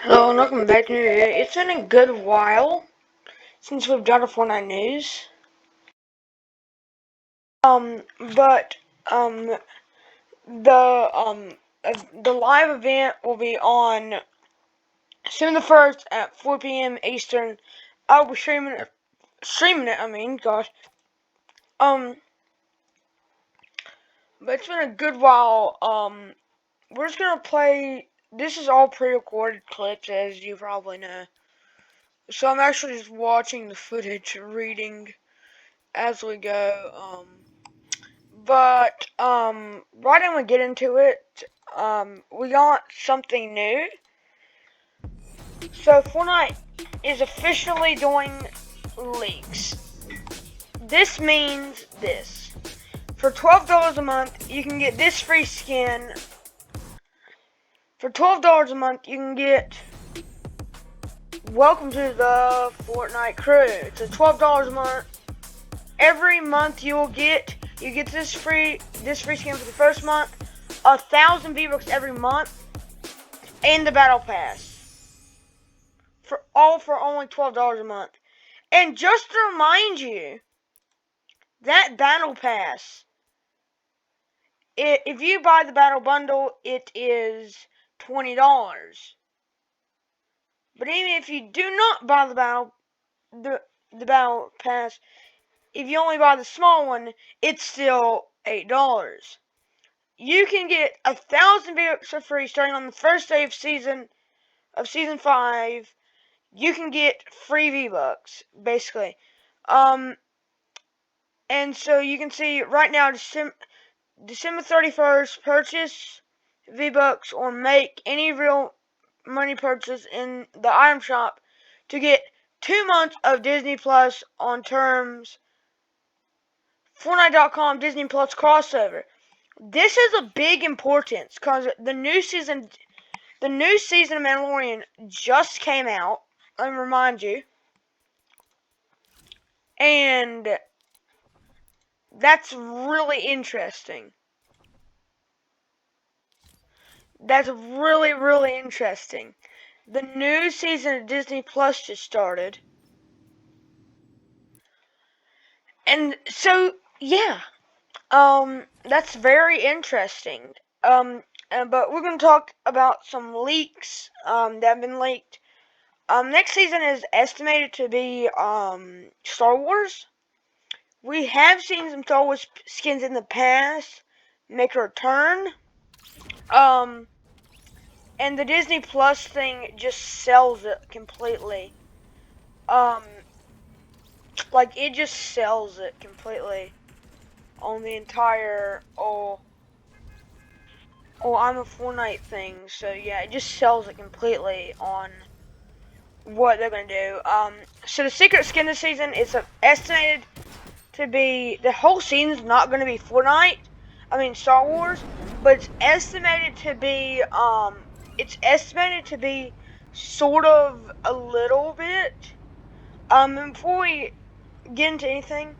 Hello and welcome back to New Year. It's been a good while since we've done a Fortnite news. But the the live event will be on December the 1st at 4 p.m. Eastern. I'll be streaming it. I mean, gosh. Um, but it's been a good while. We're just gonna play. This is all pre-recorded clips, as you probably know. So I'm actually just watching the footage, reading as we go. But right when we get into it, we got something new. So Fortnite is officially doing leaks. This means this. For $12 a month, you can get this free skin. For $12 a month, you can get Welcome to the Fortnite crew. It's a $12 a month. Every month you get this free skin for the first month, 1,000 V-Bucks every month, and the battle pass for only $12 a month. And just to remind you, that battle pass, if you buy the battle bundle, it is $20. But even if you do not buy the battle pass, if you only buy the small one, it's still $8. You can get 1,000 V-Bucks for free starting on the first day of season 5. You can get free V-Bucks, basically. And so you can see right now, December 31st, purchase V-Bucks or make any real money purchase in the item shop to get 2 months of Disney Plus on terms Fortnite.com Disney Plus crossover. This is a big importance because the new season of Mandalorian just came out. Let me remind you. And that's really interesting. That's really, really interesting. The new season of Disney Plus just started. And so, yeah. That's very interesting. But we're going to talk about some leaks, that have been leaked. Next season is estimated to be, Star Wars. We have seen some Star Wars skins in the past make a return. And the Disney Plus thing just sells it completely. Like it just sells it completely on the entire I'm a Fortnite thing. So yeah, it just sells it completely on what they're gonna do. So the secret skin this season is estimated to be the whole season's not gonna be Fortnite. I mean Star Wars, but it's estimated to be sort of a little bit. And before we get into anything,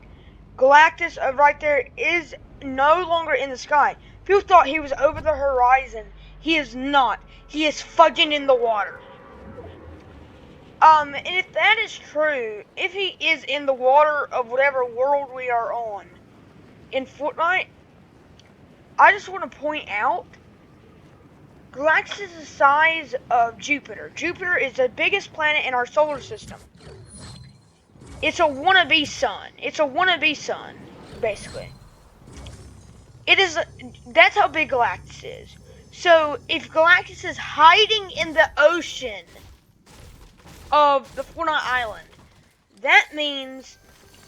Galactus right there is no longer in the sky. People thought he was over the horizon. He is not. He is fucking in the water. And if that is true, if he is in the water of whatever world we are on in Fortnite, I just want to point out Galactus is the size of Jupiter. Jupiter is the biggest planet in our solar system. It's a wannabe sun. Basically. That's how big Galactus is. So, if Galactus is hiding in the ocean of the Fortnite Island, that means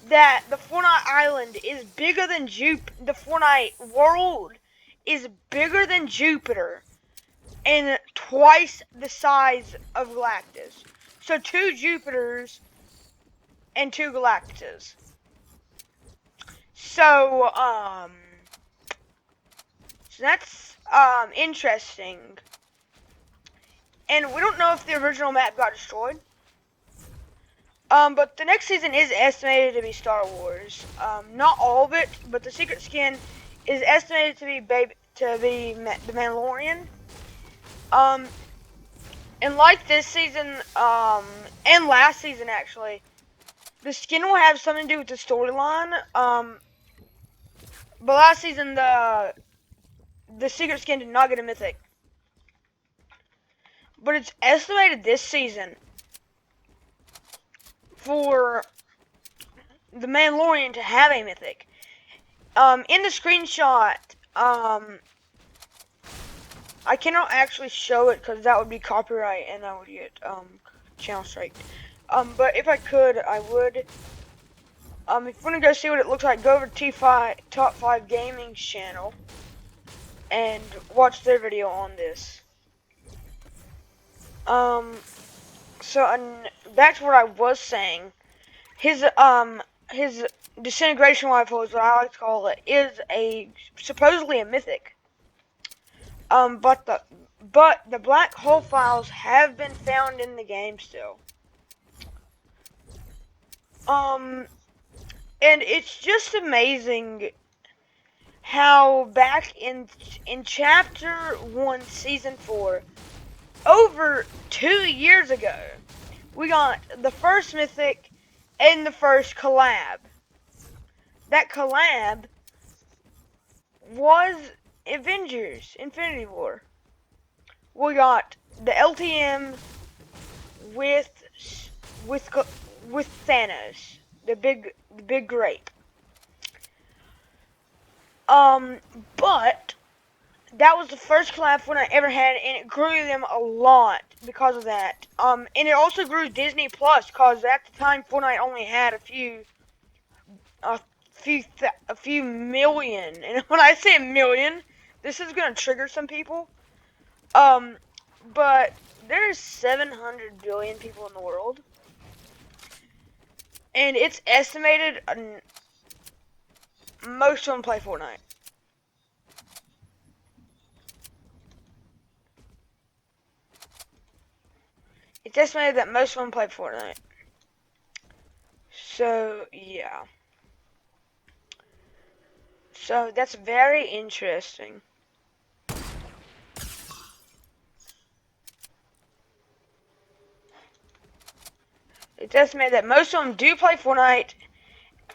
that the Fortnite Island is bigger than the Fortnite world is bigger than Jupiter and twice the size of Galactus. So 2 Jupiters and 2 Galactuses. So that's interesting. And we don't know if the original map got destroyed. But the next season is estimated to be Star Wars. Not all of it, but the secret skin is estimated to be the Mandalorian. And like this season, and last season actually, the skin will have something to do with the storyline. But last season the secret skin did not get a mythic. But it's estimated this season for the Mandalorian to have a mythic. In the screenshot, I cannot actually show it because that would be copyright and I would get channel striked. But if I could, I would. If you want to go see what it looks like, go over to Top 5 Gaming's channel and watch their video on this. So back to what I was saying. His disintegration rifle, is what I like to call it, is supposedly a mythic. But the black hole files have been found in the game still. And it's just amazing how back in chapter 1, season 4, over 2 years ago, we got the first mythic and the first collab. That collab was Avengers Infinity War. We got the LTM with Thanos, the big grape. But that was the first collab Fortnite ever had, and it grew them a lot because of that. And it also grew Disney Plus, because at the time Fortnite only had a few million. And when I say a million, this is gonna trigger some people. But there's 700 billion people in the world, and it's estimated most of them play Fortnite. It's estimated that most of them play Fortnite. So, yeah. So, that's very interesting. It's estimated that most of them do play Fortnite,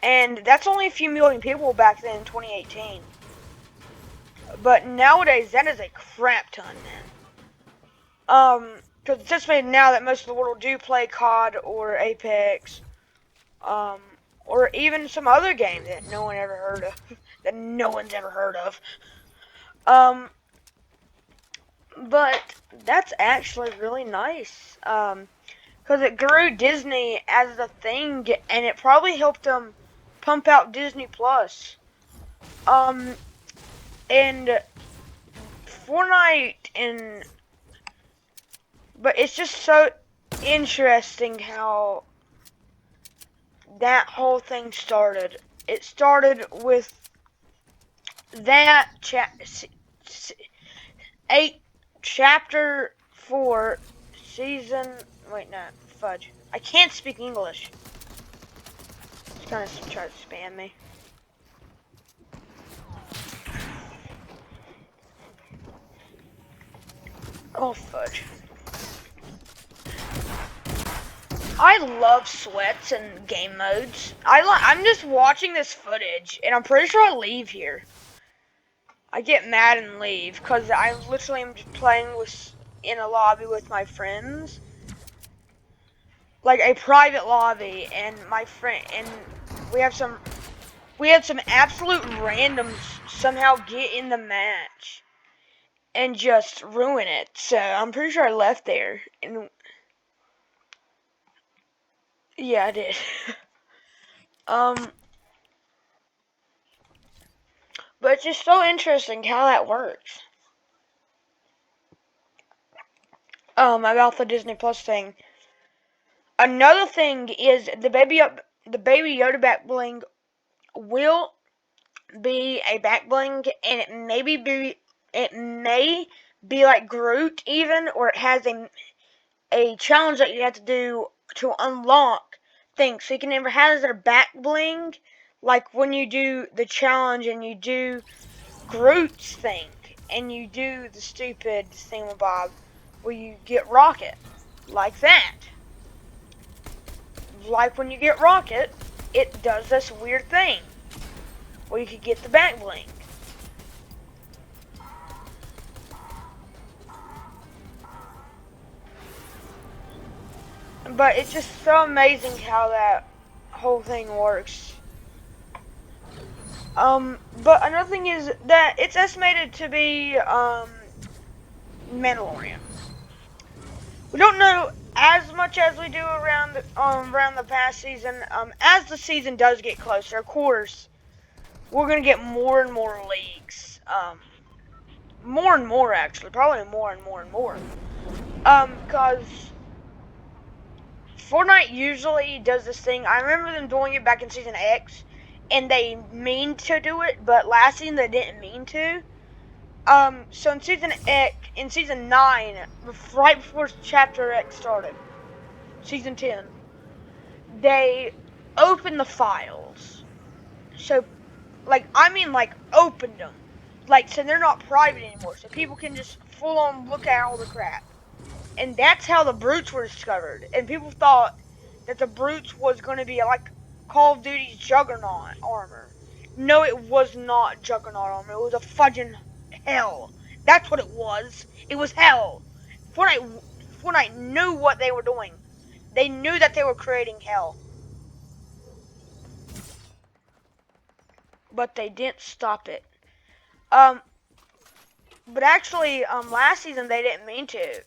and that's only a few million people back then in 2018. But nowadays, that is a crap ton, man. Because it's estimated now that most of the world do play COD or Apex, or even some other game that no one ever heard of, that no one's ever heard of. But that's actually really nice, because it grew Disney as a thing, and it probably helped them pump out Disney Plus. And Fortnite, but it's just so interesting how that whole thing started. It started with that chapter 4, season. Wait, no, fudge. I can't speak English. It's trying to spam me. Oh, fudge. I love sweats and game modes. I'm just watching this footage, and I'm pretty sure I'll leave here. I get mad and leave, because I literally am just playing in a lobby with my friends. Like a private lobby, and my friend, and we had some absolute randoms somehow get in the match and just ruin it. So I'm pretty sure I left there, and yeah, I did. But it's just so interesting how that works. About the Disney Plus thing. Another thing is the Baby Yoda back bling will be a back bling, and it may be like Groot even, or it has a challenge that you have to do to unlock things. So you can never have their back bling, like when you do the challenge and you do Groot's thing, and you do the stupid thingamabob. where you get Rocket, like that. Like when you get Rocket, it does this weird thing, where you could get the back bling. But it's just so amazing how that whole thing works. But another thing is that it's estimated to be, Mandalorian. We don't know as much as we do around the past season. As the season does get closer, of course, we're gonna get more and more leaks. More and more actually, probably more and more and more. Because Fortnite usually does this thing. I remember them doing it back in season X, and they mean to do it, but last season they didn't mean to. So in season 9, right before Chapter X started, season 10, they opened the files. So, like opened them. Like, so they're not private anymore, so people can just full on look at all the crap. And that's how the brutes were discovered. And people thought that the brutes was going to be like Call of Duty's Juggernaut armor. No, it was not Juggernaut armor. It was a fudging hell. That's what it was. It was hell. Fortnite knew what they were doing. They knew that they were creating hell. But they didn't stop it. Um, but actually, last season they didn't mean to.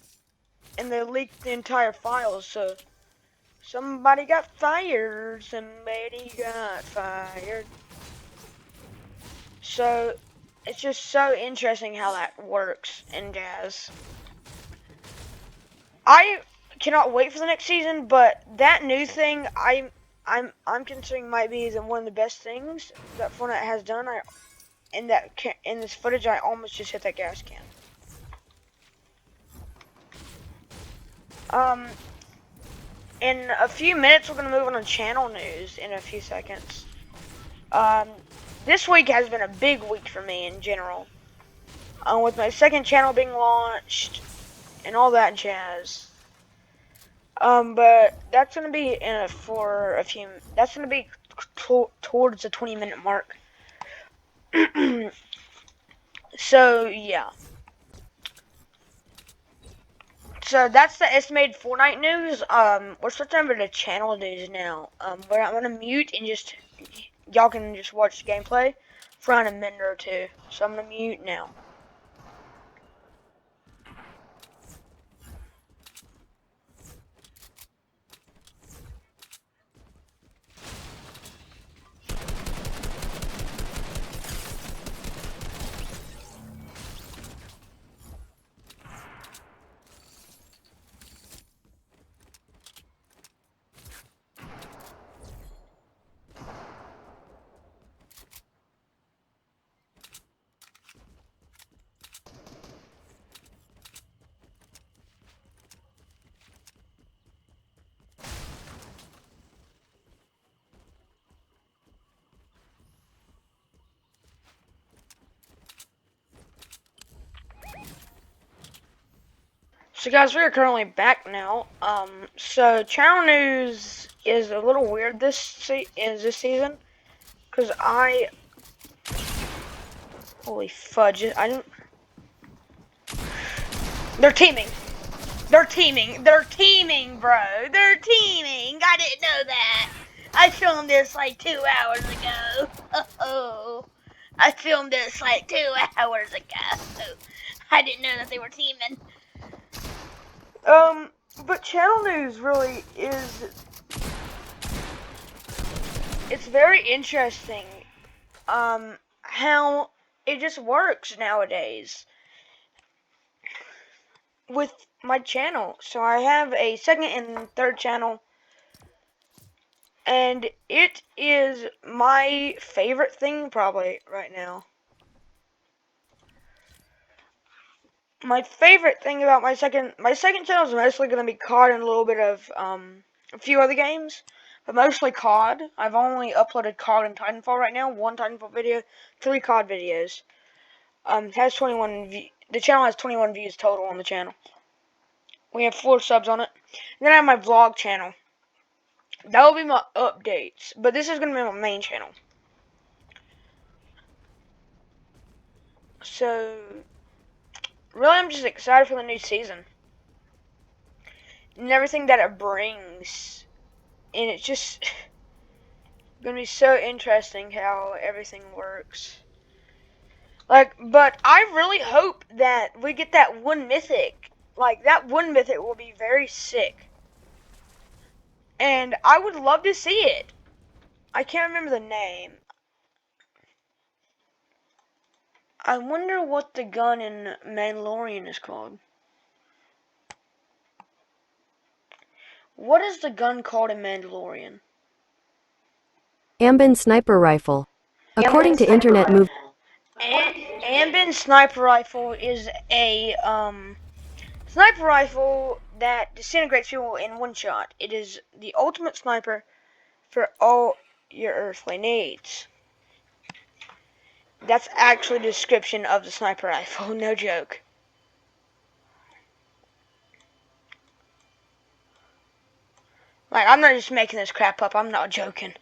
And they leaked the entire files, so somebody got fired. Somebody got fired. So, it's just so interesting how that works in Jazz. I cannot wait for the next season, but that new thing I'm considering might be one of the best things that Fortnite has done. In this footage, I almost just hit that gas can. In a few minutes, we're gonna move on to channel news in a few seconds. This week has been a big week for me in general. With my second channel being launched and all that jazz. But that's gonna be that's gonna be towards the 20-minute mark. So yeah. So that's the estimated Fortnite news. We're switching over to channel news now. Where I'm gonna mute and y'all can just watch the gameplay for around a minute or two. So I'm gonna mute now. So guys, we are currently back now. So channel news is a little weird this season, cause holy fudge, I didn't. They're teaming. They're teaming. They're teaming, bro. They're teaming. I didn't know that. I filmed this like 2 hours ago. Oh, I filmed this like 2 hours ago. I didn't know that they were teaming. But channel news really is. It's very interesting. How it just works nowadays with my channel. So I have a second and third channel, and it is my favorite thing probably right now. My favorite thing about my second channel is mostly going to be COD and a little bit of a few other games, but mostly COD. I've only uploaded COD and Titanfall right now. 1 Titanfall video, 3 COD videos. Has 21 the channel has 21 views total on the channel. We have 4 subs on it. And then I have my vlog channel. That will be my updates. But this is going to be my main channel. So, really, I'm just excited for the new season. And everything that it brings. And it's just going to be so interesting how everything works. But I really hope that we get that one mythic. That one mythic will be very sick. And I would love to see it. I can't remember the name. I wonder what the gun in Mandalorian is called. What is the gun called in Mandalorian? Ambin sniper rifle. According to internet move. Ambin sniper rifle is a sniper rifle that disintegrates people in one shot. It is the ultimate sniper for all your earthly needs. That's actually the description of the sniper rifle, no joke. I'm not just making this crap up, I'm not joking.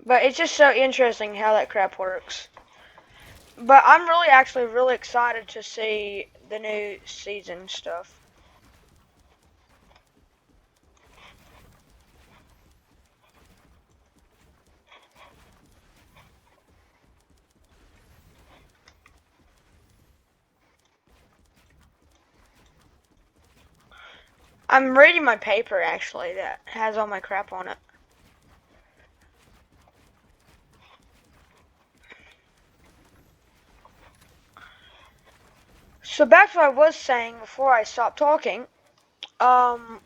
But it's just so interesting how that crap works. But I'm actually really excited to see the new season stuff. I'm reading my paper, actually, that has all my crap on it. So back to what I was saying before I stopped talking. I'm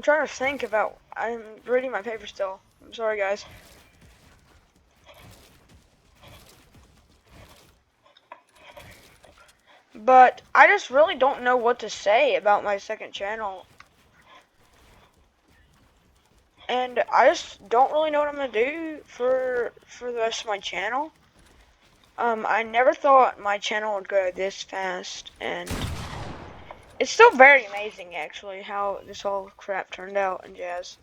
trying to think about... I'm reading my paper still. I'm sorry, guys. But I just really don't know what to say about my second channel. And I just don't really know what I'm going to do for the rest of my channel. I never thought my channel would grow this fast, and it's still very amazing, actually, how this whole crap turned out and jazz.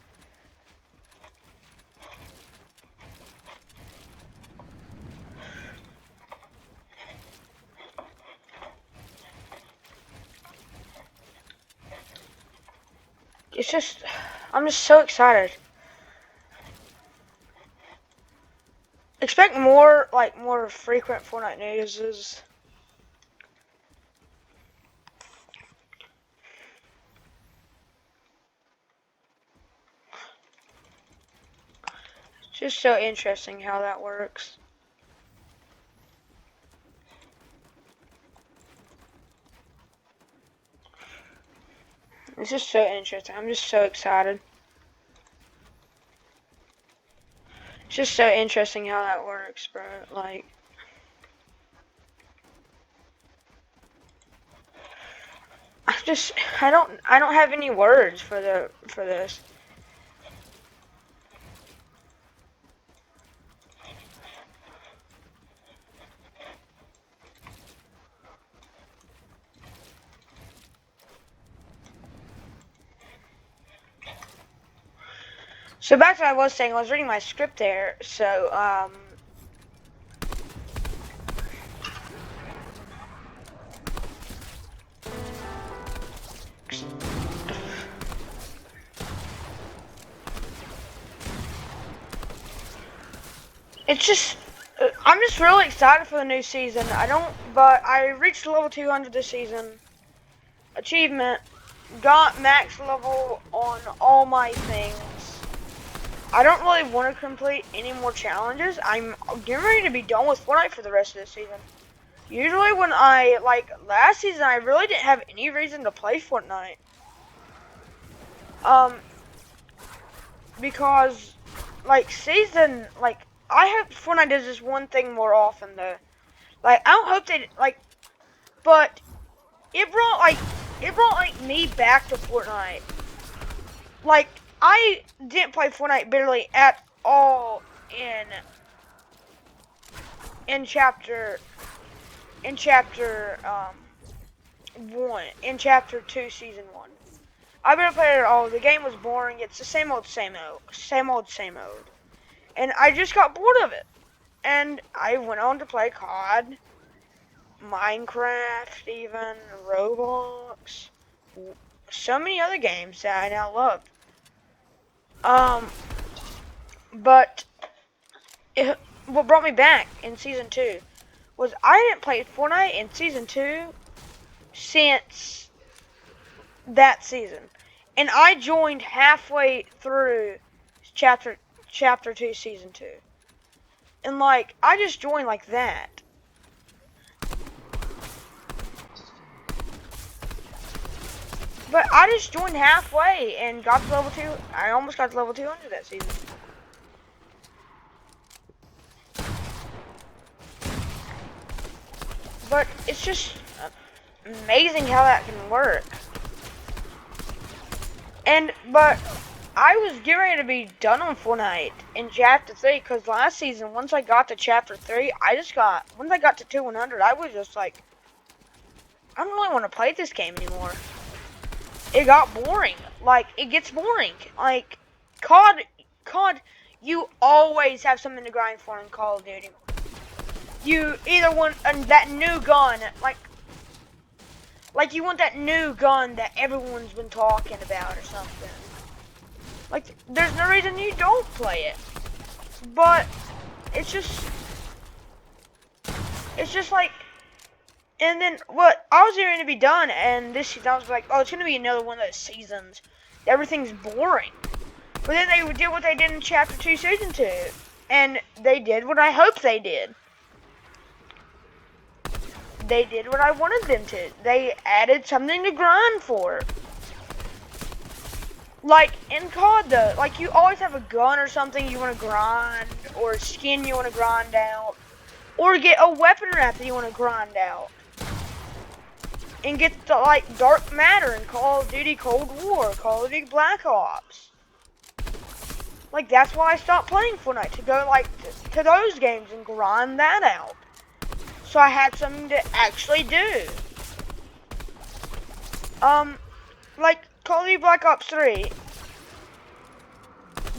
It's just, I'm just so excited. Expect more, more frequent Fortnite news. It's just so interesting how that works. It's just so interesting. I'm just so excited. It's just so interesting how that works, bro. I don't have any words for this. So back to what I was saying, I was reading my script there, so, it's just, I'm just really excited for the new season. But I reached level 200 this season. Achievement. Got max level on all my things. I don't really want to complete any more challenges. I'm getting ready to be done with Fortnite for the rest of this season. Usually when last season, I really didn't have any reason to play Fortnite. Because, I hope Fortnite does this one thing more often, though. I don't hope they, but it brought me back to Fortnite. I didn't play Fortnite barely at all in chapter 1, in chapter 2, season 1. I've been playing it all. The game was boring. It's the same old, same old, same old, same old. And I just got bored of it. And I went on to play COD, Minecraft, even Roblox, so many other games that I now love. But what brought me back in season 2 was I didn't play Fortnite in season 2 since that season. And I joined halfway through chapter 2, season 2. And like, I just joined like that. But I just joined halfway and got to level 2. I almost got to level 200 that season. But it's just amazing how that can work. But I was getting ready to be done on Fortnite in chapter 3 because last season, once I got to chapter 3, once I got to 200, I was just like, I don't really want to play this game anymore. It got boring. Like, it gets boring. Like, COD, you always have something to grind for in Call of Duty. You either want that new gun, like you want that new gun that everyone's been talking about or something. Like, there's no reason you don't play it. But it's just like, and then what I was going to be done, and this season I was like, oh, it's gonna be another one of those seasons. Everything's boring. But then they did what they did in chapter 2, season 2, and they did what I hoped they did. They did what I wanted them to. They added something to grind for. Like in COD though, like you always have a gun or something you want to grind, or a skin you want to grind out, or get a weapon wrap that you want to grind out. And get the like dark matter in Call of Duty Cold War, Call of Duty Black Ops. Like that's why I stopped playing Fortnite, to go like to those games and grind that out. So I had something to actually do. Like Call of Duty Black Ops 3,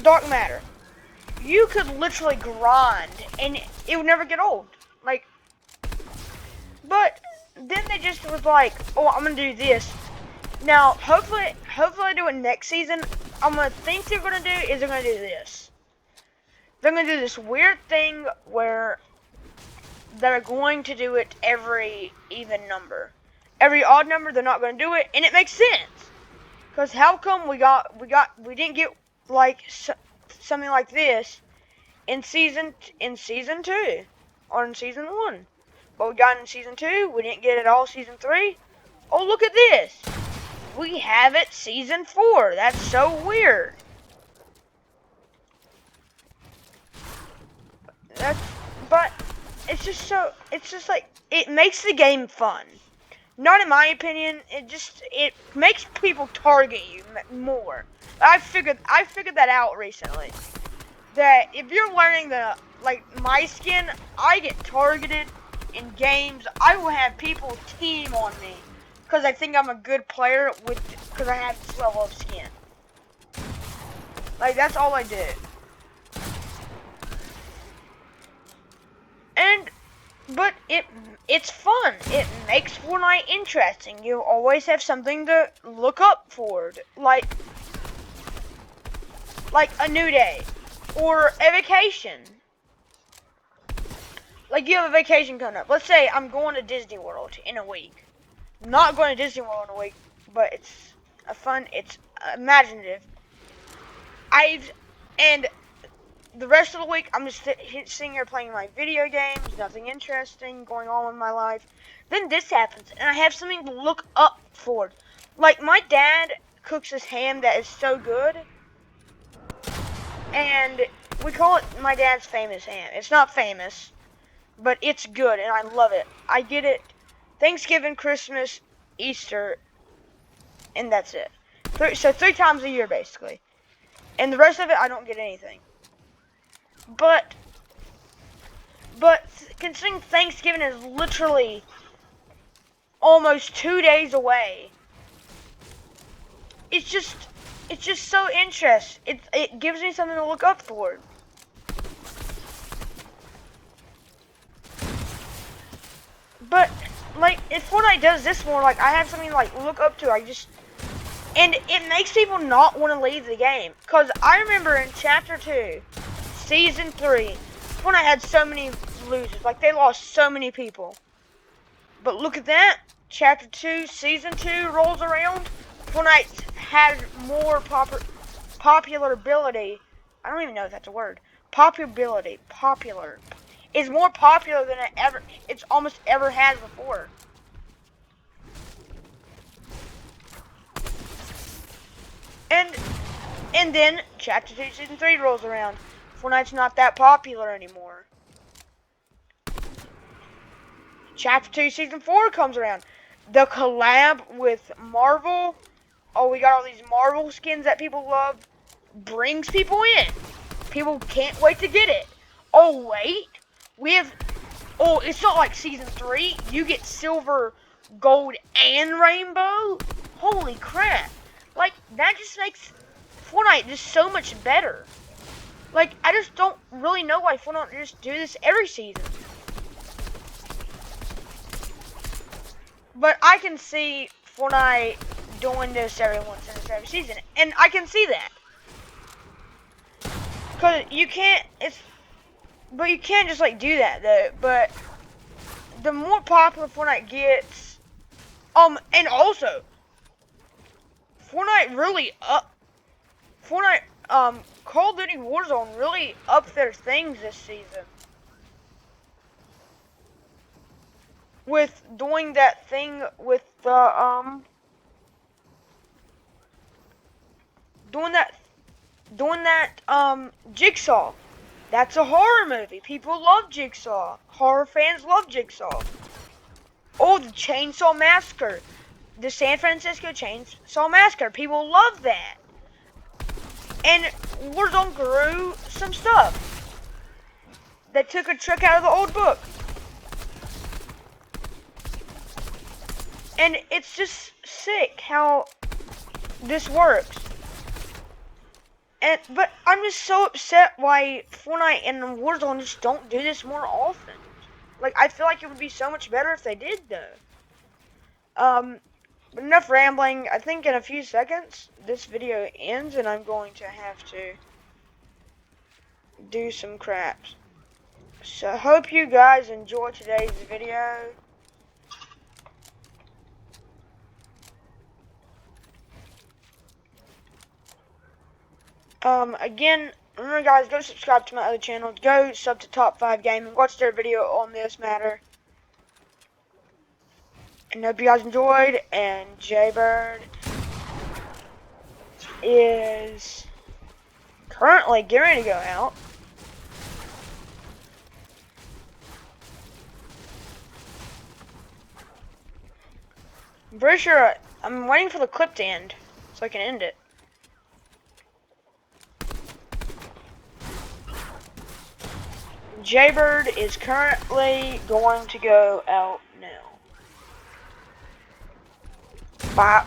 Dark Matter. You could literally grind and it would never get old. Like, but then they just was like, oh, I'm gonna do this. Now, hopefully I do it next season. I'm gonna think they're gonna do this. They're gonna do this weird thing where they're going to do it every even number. Every odd number, they're not going to do it, and it makes sense. Because how come we didn't get like something like this in season 2 or in season 1, but we got it in season 2. We didn't get it all season 3. Oh, look at this! We have it season 4. That's so weird. But it's just like, it makes the game fun. Not in my opinion, it makes people target you more. I figured that out recently. That if you're wearing my skin, I get targeted in games. I will have people team on me because I think I'm a good player because I have this level of skin. Like, that's all I did. But it's fun. It makes Fortnite interesting. You always have something to look up for, like a new day or a vacation. Like, you have a vacation coming up. Let's say I'm going to Disney World in a week. I'm not going to Disney World in a week, but it's it's imaginative. And the rest of the week, I'm just sitting here playing my video games, nothing interesting going on in my life. Then this happens, and I have something to look up for. Like, my dad cooks this ham that is so good, and we call it my dad's famous ham. It's not famous, but it's good, and I love it. I get it Thanksgiving, Christmas, Easter, and that's it. So 3 times a year, basically. And the rest of it, I don't get anything. But considering Thanksgiving is literally almost 2 days away, it's just so interesting. It gives me something to look up for. But like, if Fortnite does this more, like I have something to like look up to. And it makes people not want to leave the game. Cause I remember in Chapter 2, Season 3, Fortnite had so many losers. Like they lost so many people. But look at that. Chapter 2, Season 2 rolls around. Fortnite had more popularity. I don't even know if that's a word. Popular. Is more popular than it's almost ever had before. And then Chapter 2, Season 3 rolls around. Fortnite's not that popular anymore. Chapter 2, Season 4 comes around. The collab with Marvel. Oh, we got all these Marvel skins that people love. Brings people in. People can't wait to get it. Oh, wait. Oh, it's not like Season 3. You get silver, gold, and rainbow. Holy crap. Like, that just makes Fortnite just so much better. Like, I just don't really know why Fortnite just do this every season. But I can see Fortnite doing this every season. And I can see that. Because you can't just like do that though. But the more popular Fortnite gets, and also Call of Duty Warzone really upped their things this season. With doing that thing with the, doing that, Jigsaw. That's a horror movie. People love Jigsaw. Horror fans love Jigsaw. Oh, the Chainsaw Massacre. The San Francisco Chainsaw Massacre. People love that. And Warzone grew some stuff. They took a trick out of the old book. And it's just sick how this works. But I'm just so upset why Fortnite and Warzone just don't do this more often. Like, I feel like it would be so much better if they did, though. But enough rambling. I think in a few seconds, this video ends, and I'm going to have to do some craps. So, I hope you guys enjoy today's video. Again, remember guys, go subscribe to my other channel. Go sub to Top 5 Gaming. Watch their video on this matter. And hope you guys enjoyed. And Jaybird is currently getting ready to go out. I'm pretty sure I'm waiting for the clip to end so I can end it. Jaybird is currently going to go out now. Bye.